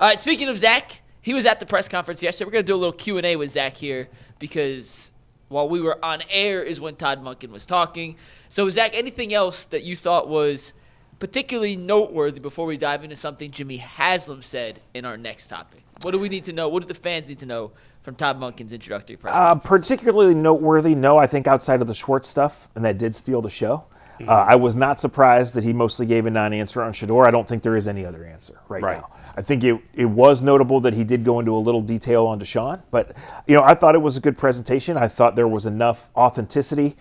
All right, speaking of Zac, he was at the press conference yesterday. We're going to do a little Q&A with Zac here because while we were on air is when Todd Monken was talking. So, Zac, anything else that you thought was particularly noteworthy before we dive into something Jimmy Haslam said in our next topic? What do we need to know? What do the fans need to know from Todd Monken's introductory press conference? Particularly noteworthy, no, I think outside of the Schwartz stuff, and that did steal the show. I was not surprised that he mostly gave a non-answer on Shedeur. I don't think there is any other answer right now. I think it was notable that he did go into a little detail on Deshaun, but I thought it was a good presentation. I thought there was enough authenticity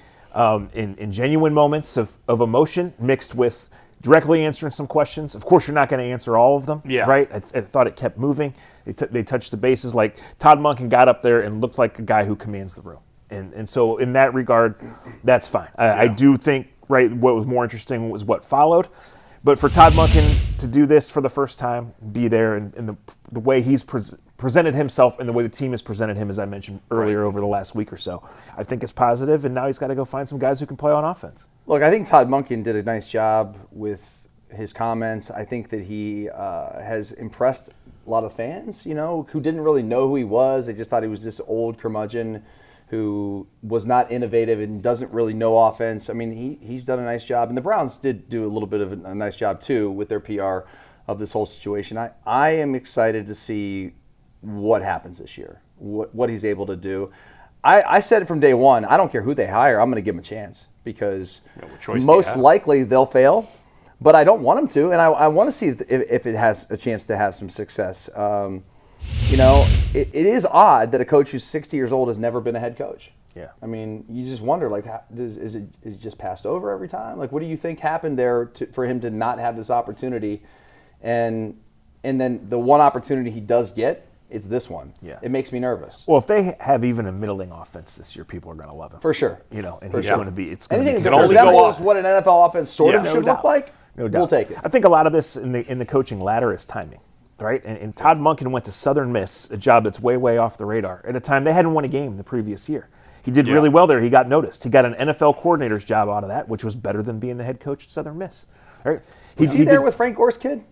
in genuine moments of emotion mixed with directly answering some questions. Of course, you're not going to answer all of them, right? I thought it kept moving. They touched the bases. Like Todd Monken got up there and looked like a guy who commands the room. And so in that regard, that's fine. I do think, right, what was more interesting was what followed. But for Todd Monken to do this for the first time, be there, and the way he's presented himself and the way the team has presented him, as I mentioned earlier, over the last week or so, I think it's positive. And now he's got to go find some guys who can play on offense. Look, I think Todd Monken did a nice job with his comments. I think that he has impressed a lot of fans, who didn't really know who he was. They just thought he was this old curmudgeon who was not innovative and doesn't really know offense. I mean, he's done a nice job. And the Browns did do a little bit of a nice job, too, with their PR of this whole situation. I am excited to see what happens this year, what he's able to do. I said it from day one, I don't care who they hire, I'm going to give them a chance because most likely they'll fail, but I don't want them to, and I want to see if it has a chance to have some success. It is odd that a coach who's 60 years old has never been a head coach. Yeah. I mean, you just wonder, like, is it just passed over every time? Like, what do you think happened there for him to not have this opportunity? And then the one opportunity he does get, it's this one. Yeah. It makes me nervous. Well, if they have even a middling offense this year, people are going to love him. For sure. And he's going to be. It's going anything to that resembles what an NFL offense sort of should look like. No doubt. We'll take it. I think a lot of this in the coaching ladder is timing. Right, and Todd Monken went to Southern Miss, a job that's way, way off the radar, at a time they hadn't won a game the previous year. He did really well there. He got noticed. He got an NFL coordinator's job out of that, which was better than being the head coach at Southern Miss. Right? Was he there with Frank Gore's kid?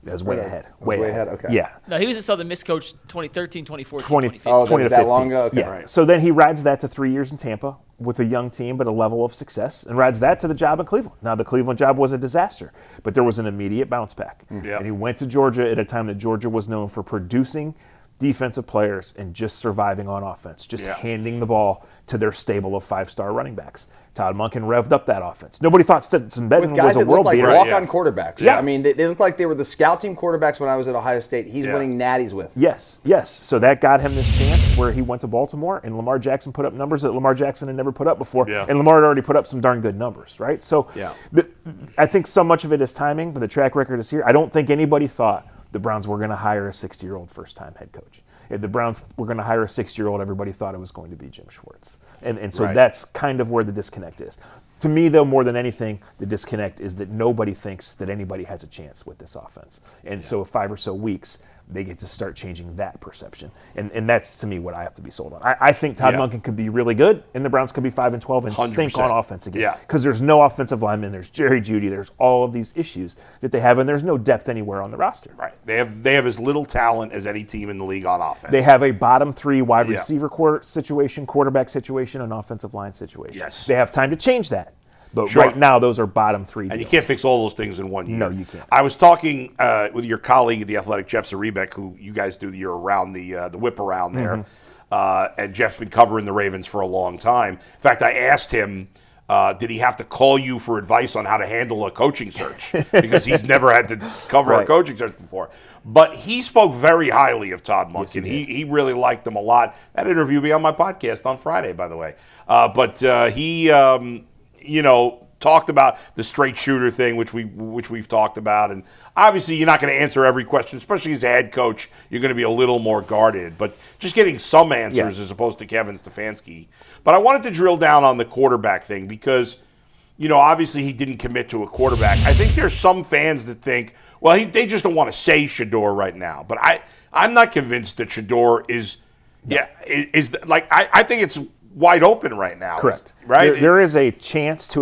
That was way ahead. Way ahead, okay. Yeah. No, he was a Southern Miss coach 2013, 2014, 2015. Oh, 20 to 15. That long ago? Okay. Yeah. Right. So then he rides that to 3 years in Tampa with a young team but a level of success, and rides that to the job in Cleveland. Now, the Cleveland job was a disaster, but there was an immediate bounce back. Yep. And he went to Georgia at a time that Georgia was known for producing defensive players and just surviving on offense, just handing the ball to their stable of five-star running backs. Todd Monken revved up that offense. Nobody thought Stetson Bennett was a world beater. Walk-on quarterbacks. Yeah. I mean, they looked like they were the scout team quarterbacks when I was at Ohio State. He's winning natties with. Yes. So that got him this chance where he went to Baltimore, and Lamar Jackson put up numbers that Lamar Jackson had never put up before. Yeah. And Lamar had already put up some darn good numbers, right? So I think so much of it is timing, but the track record is here. I don't think anybody thought the Browns were going to hire a 60-year-old first-time head coach. If the Browns were going to hire a 60-year-old, everybody thought it was going to be Jim Schwartz. And so that's kind of where the disconnect is. To me, though, more than anything, the disconnect is that nobody thinks that anybody has a chance with this offense. And so 5 or so weeks, they get to start changing that perception. And that's, to me, what I have to be sold on. I think Todd Monken could be really good, and the Browns could be 5-12 and 100%. Stink on offense again. Because there's no offensive lineman, there's Jerry Jeudy, there's all of these issues that they have, and there's no depth anywhere on the roster. Right. They have as little talent as any team in the league on offense. They have a bottom 3 wide receiver situation, quarterback situation, and offensive line situation. Yes. They have time to change that. But right now, those are bottom 3 deals. And you can't fix all those things in 1 year. No, you can't. I was talking with your colleague at The Athletic, Jeff Zarebek, who you guys do year-round, the whip around there. And Jeff's been covering the Ravens for a long time. In fact, I asked him, did he have to call you for advice on how to handle a coaching search? Because he's never had to cover a coaching search before. But he spoke very highly of Todd Monken. Yes, he really liked him a lot. That interview will be on my podcast on Friday, by the way. But he... talked about the straight shooter thing, which we've talked about, and obviously you're not going to answer every question, especially as a head coach. You're going to be a little more guarded, but just getting some answers as opposed to Kevin Stefanski. But I wanted to drill down on the quarterback thing because, obviously he didn't commit to a quarterback. I think there's some fans that think, well, they just don't want to say Shedeur right now. But I'm not convinced that Shedeur is I think it's wide open right now. Correct. Right? There is a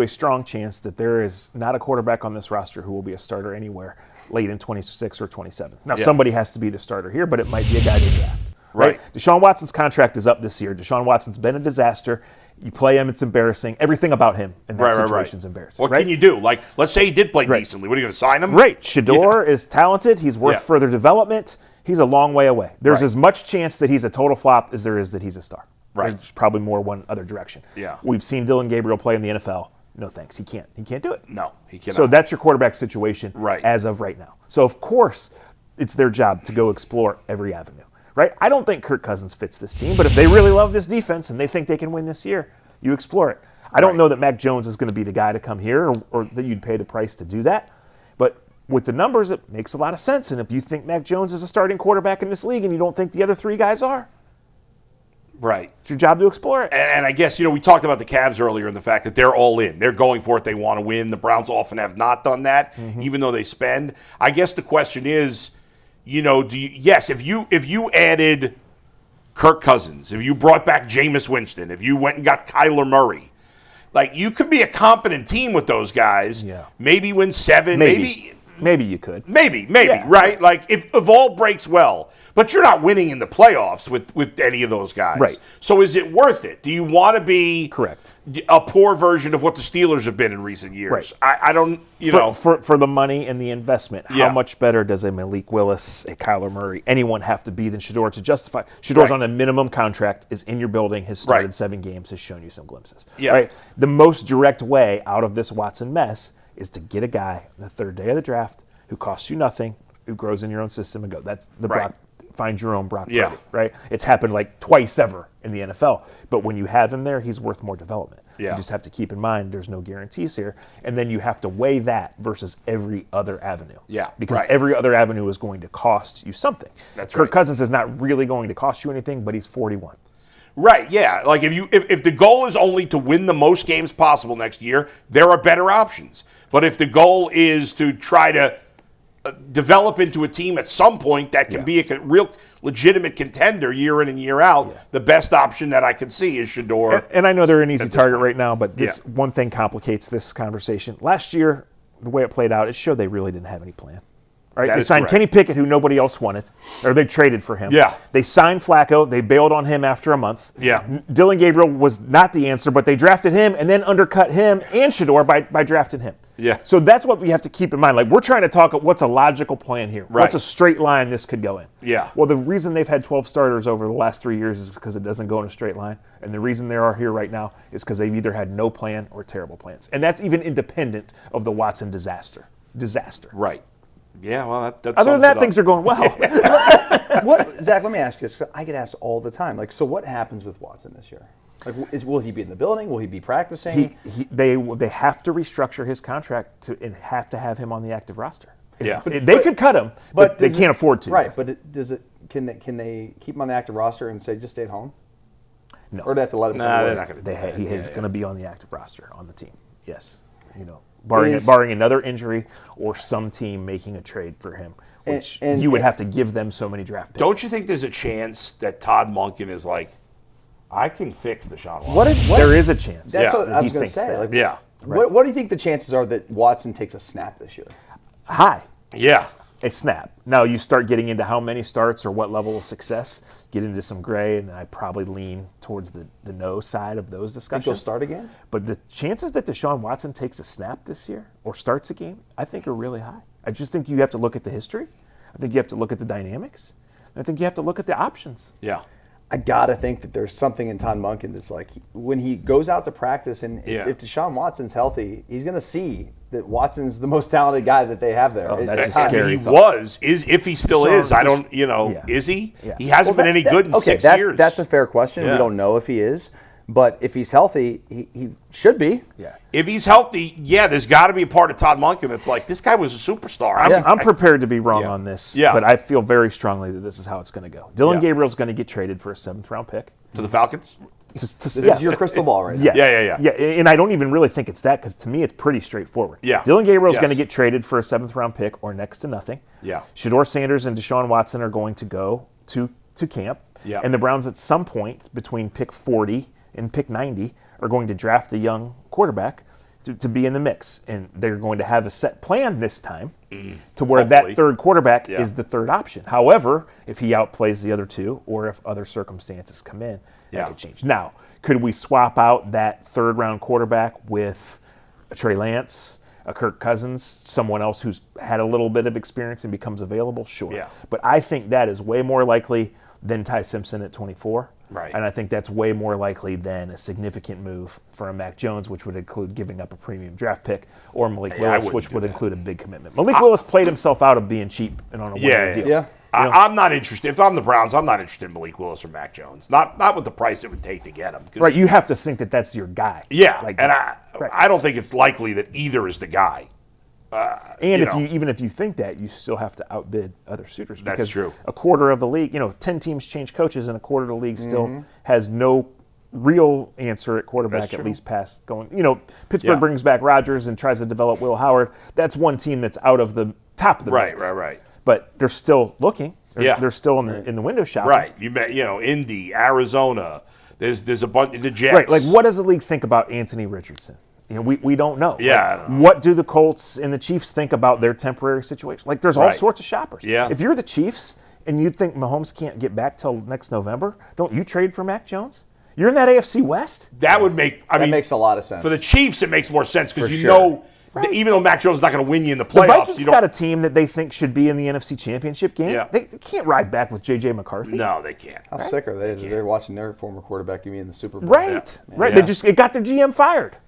strong chance that there is not a quarterback on this roster who will be a starter anywhere late in 26 or 27. Now, Yeah. somebody has to be the starter here, but it might be a guy they draft. Right. Deshaun Watson's contract is up this year. Deshaun Watson's been a disaster. You play him, it's embarrassing. Everything about him in that situation is embarrassing. What can you do? Like, let's say he did play decently. What are you going to sign him? Right. Shador is talented. He's worth further development. He's a long way away. There's as much chance that he's a total flop as there is that he's a star. Right. There's probably more one other direction. Yeah. We've seen Dylan Gabriel play in the NFL. No thanks. He can't do it. No, he cannot. So that's your quarterback situation Right. as of right now. So, of course, it's their job to go explore every avenue. Right? I don't think Kirk Cousins fits this team, but if they really love this defense and they think they can win this year, you explore it. I don't know that Mac Jones is going to be the guy to come here or that you'd pay the price to do that. But with the numbers, it makes a lot of sense. And if you think Mac Jones is a starting quarterback in this league and you don't think the other three guys are, right. it's your job to explore it. And I guess, we talked about the Cavs earlier and the fact that they're all in. They're going for it. They want to win. The Browns often have not done that, even though they spend. I guess the question is, if you added Kirk Cousins, if you brought back Jameis Winston, if you went and got Kyler Murray, like, you could be a competent team with those guys. Yeah. Maybe win 7, Maybe you could. Maybe, Yeah. right? Like, if all breaks well, but you're not winning in the playoffs with any of those guys. Right. So is it worth it? Do you want to be Correct. a poor version of what the Steelers have been in recent years? Right. I don't, For the money and the investment, Yeah. how much better does a Malik Willis, a Kyler Murray, anyone have to be than Shador to justify? Shador's on a minimum contract, is in your building, has started 7 games, has shown you some glimpses. Yeah. Right? The most direct way out of this Watson mess is to get a guy on the 3rd day of the draft who costs you nothing, who grows in your own system and go. That's the Right. Brock. Find your own Brock Yeah. Purdy, right? It's happened like twice ever in the NFL. But when you have him there, he's worth more development. Yeah. You just have to keep in mind there's no guarantees here. And then you have to weigh that versus every other avenue. Yeah, Because right. every other avenue is going to cost you something. That's Kirk right. Cousins is not really going to cost you anything, but he's 41. Right, yeah. Like, if the goal is only to win the most games possible next year, there are better options. But if the goal is to try to develop into a team at some point that can be a real legitimate contender year in and year out, the best option that I can see is Shador. And I know they're an easy this target point. right now, but this one thing complicates this conversation. Last year, the way it played out, it showed they really didn't have any plan. Right? That They is signed correct. Kenny Pickett, who nobody else wanted, or they traded for him. Yeah. They signed Flacco. They bailed on him after a month. Yeah. Dylan Gabriel was not the answer, but they drafted him and then undercut him and Shador by drafting him. Yeah. So that's what we have to keep in mind. Like, we're trying to talk what's a logical plan here. Right. What's a straight line this could go in? Yeah. Well, the reason they've had 12 starters over the last 3 years is because it doesn't go in a straight line. And the reason they are here right now is because they've either had no plan or terrible plans. And that's even independent of the Watson disaster. Right. Yeah, well, that Other than that, things are going well. Zach, let me ask you this. 'Cause I get asked all the time. Like, so what happens with Watson this year? Like, will he be in the building? Will he be practicing? They have to restructure his contract and have to have him on the active roster. Yeah. They could cut him, but they can't afford to. Right, but can they keep him on the active roster and say just stay at home? No. Or do they have to let him? Nah, they're not going to do that. He is going to be on the active roster on the team. Yes, barring another injury or some team making a trade for him, which you would have to give them so many draft picks. Don't you think there's a chance that Todd Monken is like, I can fix Deshaun Watson? There is a chance. That's Yeah. what I He was going to thinks say. that. Like, Yeah. What do you think the chances are that Watson takes a snap this year? High. Yeah. A snap. Now you start getting into how many starts or what level of success, get into some gray, and I probably lean towards the no side of those Think discussions. he'll start again? But the chances that Deshaun Watson takes a snap this year or starts a game, I think are really high. I just think you have to look at the history. I think you have to look at the dynamics. I think you have to look at the options. Yeah. I gotta think that there's something in Todd Monken that's like when he goes out to practice and if Deshaun Watson's healthy, he's gonna see that Watson's the most talented guy that they have there. Oh, that's It's a time. scary He thought. if he still Deshaun- is. I don't, Yeah. is he? Yeah. He hasn't Well, been any good in 6 years. That's a fair question. Yeah. We don't know if he is, but if he's healthy, he should be. Yeah. If he's healthy, there's got to be a part of Todd Monken that's like, this guy was a superstar. I'm prepared to be wrong on this, Yeah. but I feel very strongly that this is how it's going to go. Dylan Yeah. Gabriel's going to get traded for a 7th-round pick. To the Falcons? This is your crystal ball right now. Yes. Yeah. And I don't even really think it's that because to me it's pretty straightforward. Yeah. Dylan Gabriel's Yes. going to get traded for a 7th-round pick or next to nothing. Yeah. Shador Sanders and Deshaun Watson are going to go to camp. Yeah. And the Browns at some point between pick 40 and pick 90 are going to draft a young quarterback. to be in the mix, and they're going to have a set plan this time to where Hopefully. that third quarterback Yeah. is the third option. However, if he outplays the other two, or if other circumstances come in, Yeah. that could change. Now, could we swap out that third-round quarterback with a Trey Lance, a Kirk Cousins, someone else who's had a little bit of experience and becomes available? Sure. Yeah. But I think that is way more likely than Ty Simpson at 24. Right. And I think that's way more likely than a significant move for a Mac Jones, which would include giving up a premium draft pick, or Malik I Willis, wouldn't which do would that. include a big commitment. Malik Willis played himself out of being cheap and on a one-year deal. Yeah. I'm not interested. If I'm the Browns, I'm not interested in Malik Willis or Mac Jones. Not with the price it would take to get him. 'Cause- Right, you have to think that that's your guy. Yeah, Like, and right. I don't think it's likely that either is the guy. And you if know. even if you think that, you still have to outbid other suitors. That's Because true. a quarter of the league, 10 teams change coaches, and a quarter of the league still has no real answer at quarterback, That's at true. least past going. Pittsburgh Yeah. brings back Rodgers and tries to develop Will Howard. That's one team that's out of the top of the mix. Right. But they're still looking. Yeah. They're still in the window shopping. Right. You bet. Indy, Arizona. There's a bunch. The Jets. Right. Like, what does the league think about Anthony Richardson? We don't know. Yeah, Like, I don't know. what do the Colts and the Chiefs think about their temporary situation? Like, there's all Right. sorts of shoppers. Yeah. If you're the Chiefs and you think Mahomes can't get back till next November, don't you trade for Mac Jones? You're in that AFC West. That would make. I That mean, makes a lot of sense. for the Chiefs, it makes more sense because For you sure. know, that even though Mac Jones is not going to win you in the The playoffs, Vikings you got don't. a team that they think should be in the NFC Championship game. Yeah. They can't ride back with J.J. McCarthy. No, they can't. How sick are they? They're watching their former quarterback be in the Super Bowl. Right. Yeah. Right. Yeah. It got their GM fired.